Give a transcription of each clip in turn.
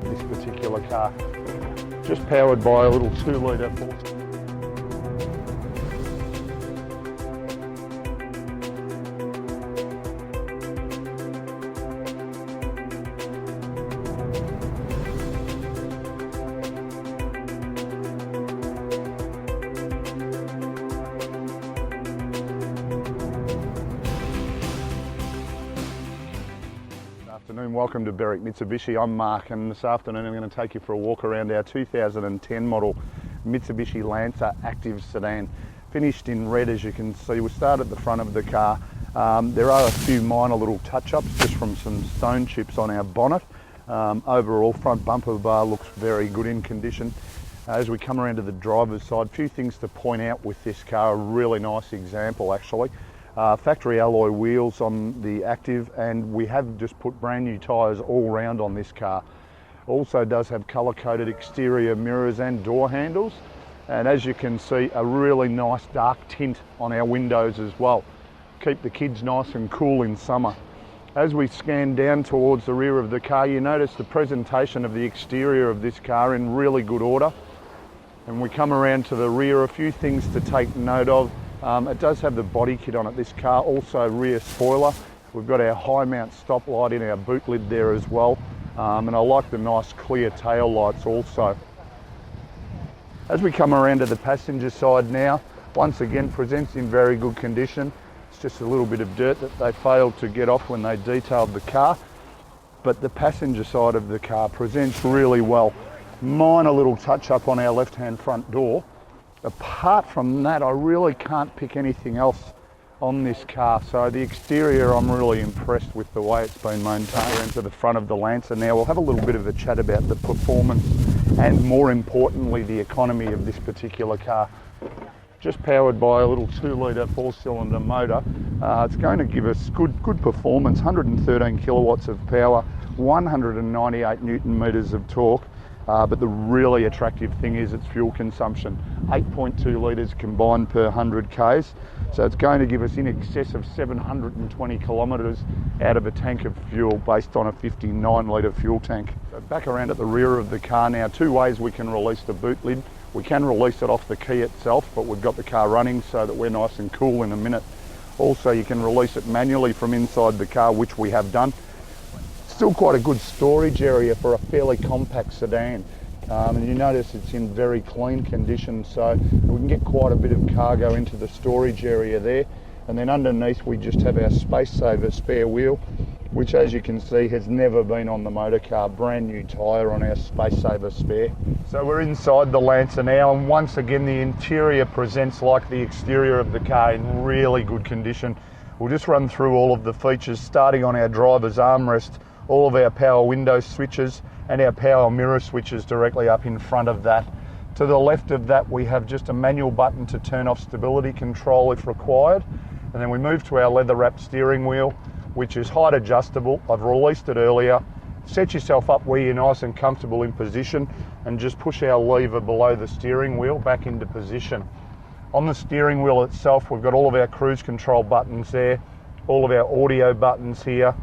this particular car. Just powered by a little 2-litre four. Afternoon, welcome to Berwick Mitsubishi. I'm Mark, and this afternoon I'm going to take you for a walk around our 2010 model Mitsubishi Lancer Activ sedan. Finished in red, as you can see. We'll start at the front of the car. There are a few minor little touch-ups just from some stone chips on our bonnet. Overall, front bumper bar looks very good in condition. As we come around to the driver's side, a few things to point out with this car. A really nice example, actually. Factory alloy wheels on the Activ, and we have just put brand new tyres all round on this car. Also does have colour coded exterior mirrors and door handles, and as you can see, a really nice dark tint on our windows as well. Keep the kids nice and cool in summer. As we scan down towards the rear of the car, you notice the presentation of the exterior of this car in really good order. And we come around to the rear, a few things to take note of. It does have the body kit on it, this car, also rear spoiler. We've got our high mount stop light in our boot lid there as well, and I like the nice clear tail lights also. As we come around to the passenger side now, once again presents in very good condition. It's just a little bit of dirt that they failed to get off when they detailed the car, but the passenger side of the car presents really well. Minor little touch up on our left hand front door. Apart from that, I really can't pick anything else on this car. So the exterior, I'm really impressed with the way it's been maintained. Into the front of the Lancer now, we'll have a little bit of a chat about the performance and, more importantly, the economy of this particular car. Just powered by a little 2-litre 4-cylinder motor. It's going to give us good performance, 113 kilowatts of power, 198 newton meters of torque. But the really attractive thing is its fuel consumption, 8.2 litres combined per 100 k's. So it's going to give us in excess of 720 kilometres out of a tank of fuel based on a 59 litre fuel tank. So back around at the rear of the car now, two ways we can release the boot lid. We can release it off the key itself, but we've got the car running so that we're nice and cool in a minute. Also, you can release it manually from inside the car, which we have done. Still quite a good storage area for a fairly compact sedan, and you notice it's in very clean condition, so we can get quite a bit of cargo into the storage area there. And then underneath we just have our space saver spare wheel, which, as you can see, has never been on the motor car. Brand new tyre on our space saver spare. So we're inside the Lancer now, and once again the interior presents like the exterior of the car, in really good condition. We'll just run through all of the features, starting on our driver's armrest. All of our power window switches and our power mirror switches directly up in front of that. To the left of that, we have just a manual button to turn off stability control if required. And then we move to our leather wrapped steering wheel, which is height adjustable. I've released it earlier. Set yourself up where you're nice and comfortable in position, and just push our lever below the steering wheel back into position. On the steering wheel itself, we've got all of our cruise control buttons there, all of our audio buttons here,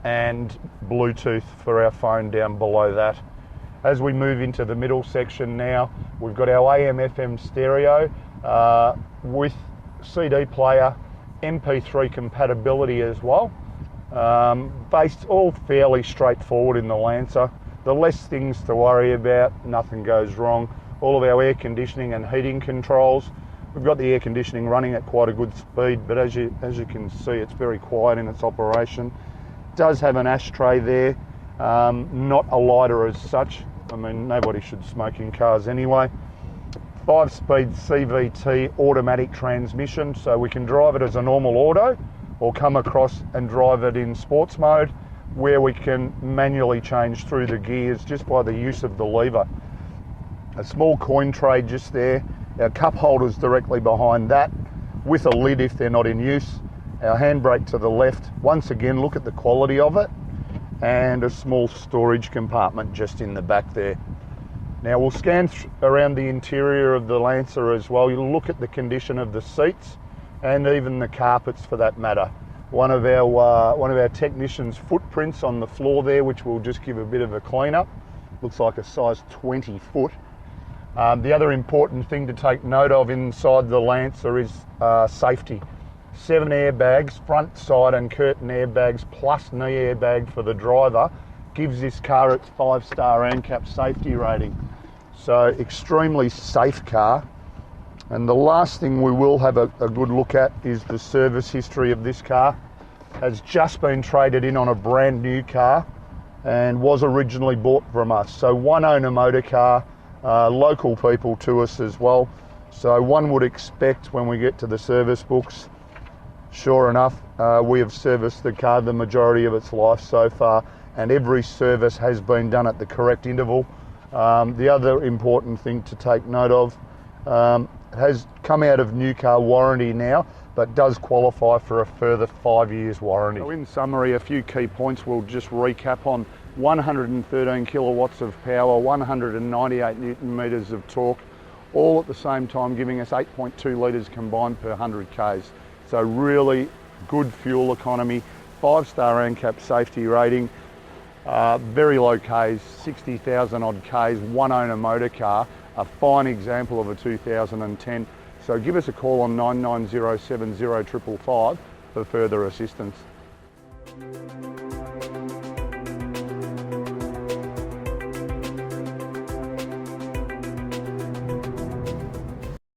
and Bluetooth for our phone down below that. As we move into the middle section now, we've got our AM/FM stereo with CD player, MP3 compatibility as well. Based all fairly straightforward in the Lancer. The less things to worry about, nothing goes wrong. All of our air conditioning and heating controls. We've got the air conditioning running at quite a good speed, but as you can see, it's very quiet in its operation. Does have an ashtray there, not a lighter as such. I mean, nobody should smoke in cars anyway. 5-speed CVT automatic transmission, so we can drive it as a normal auto or come across and drive it in sports mode, where we can manually change through the gears just by the use of the lever. A small coin tray just there, our cup holders directly behind that with a lid if they're not in use. Our handbrake to the left. Once again, look at the quality of it, and a small storage compartment just in the back there. Now we'll scan around the interior of the Lancer as well. You'll look at the condition of the seats and even the carpets for that matter. One of our technicians' footprints on the floor there, which will just give a bit of a clean up. looks like a size 20 foot. The other important thing to take note of inside the Lancer is safety. 7 airbags, front, side and curtain airbags, plus knee airbag for the driver, gives this car its 5-star ANCAP safety rating. So extremely safe car. And the last thing we will have a good look at is the service history of this car. Has just been traded in on a brand new car and was originally bought from us. So one owner motor car, local people to us as well. So one would expect when we get to the service books, sure enough, we have serviced the car the majority of its life so far, and every service has been done at the correct interval. The other important thing to take note of, has come out of new car warranty now, but does qualify for a further 5 years warranty. So in summary, a few key points we'll just recap on. 113 kilowatts of power, 198 newton meters of torque, all at the same time giving us 8.2 litres combined per 100 Ks. So really good fuel economy, 5-star ANCAP safety rating, very low Ks, 60,000 odd Ks, one owner motor car, a fine example of a 2010. So give us a call on 99070555 for further assistance.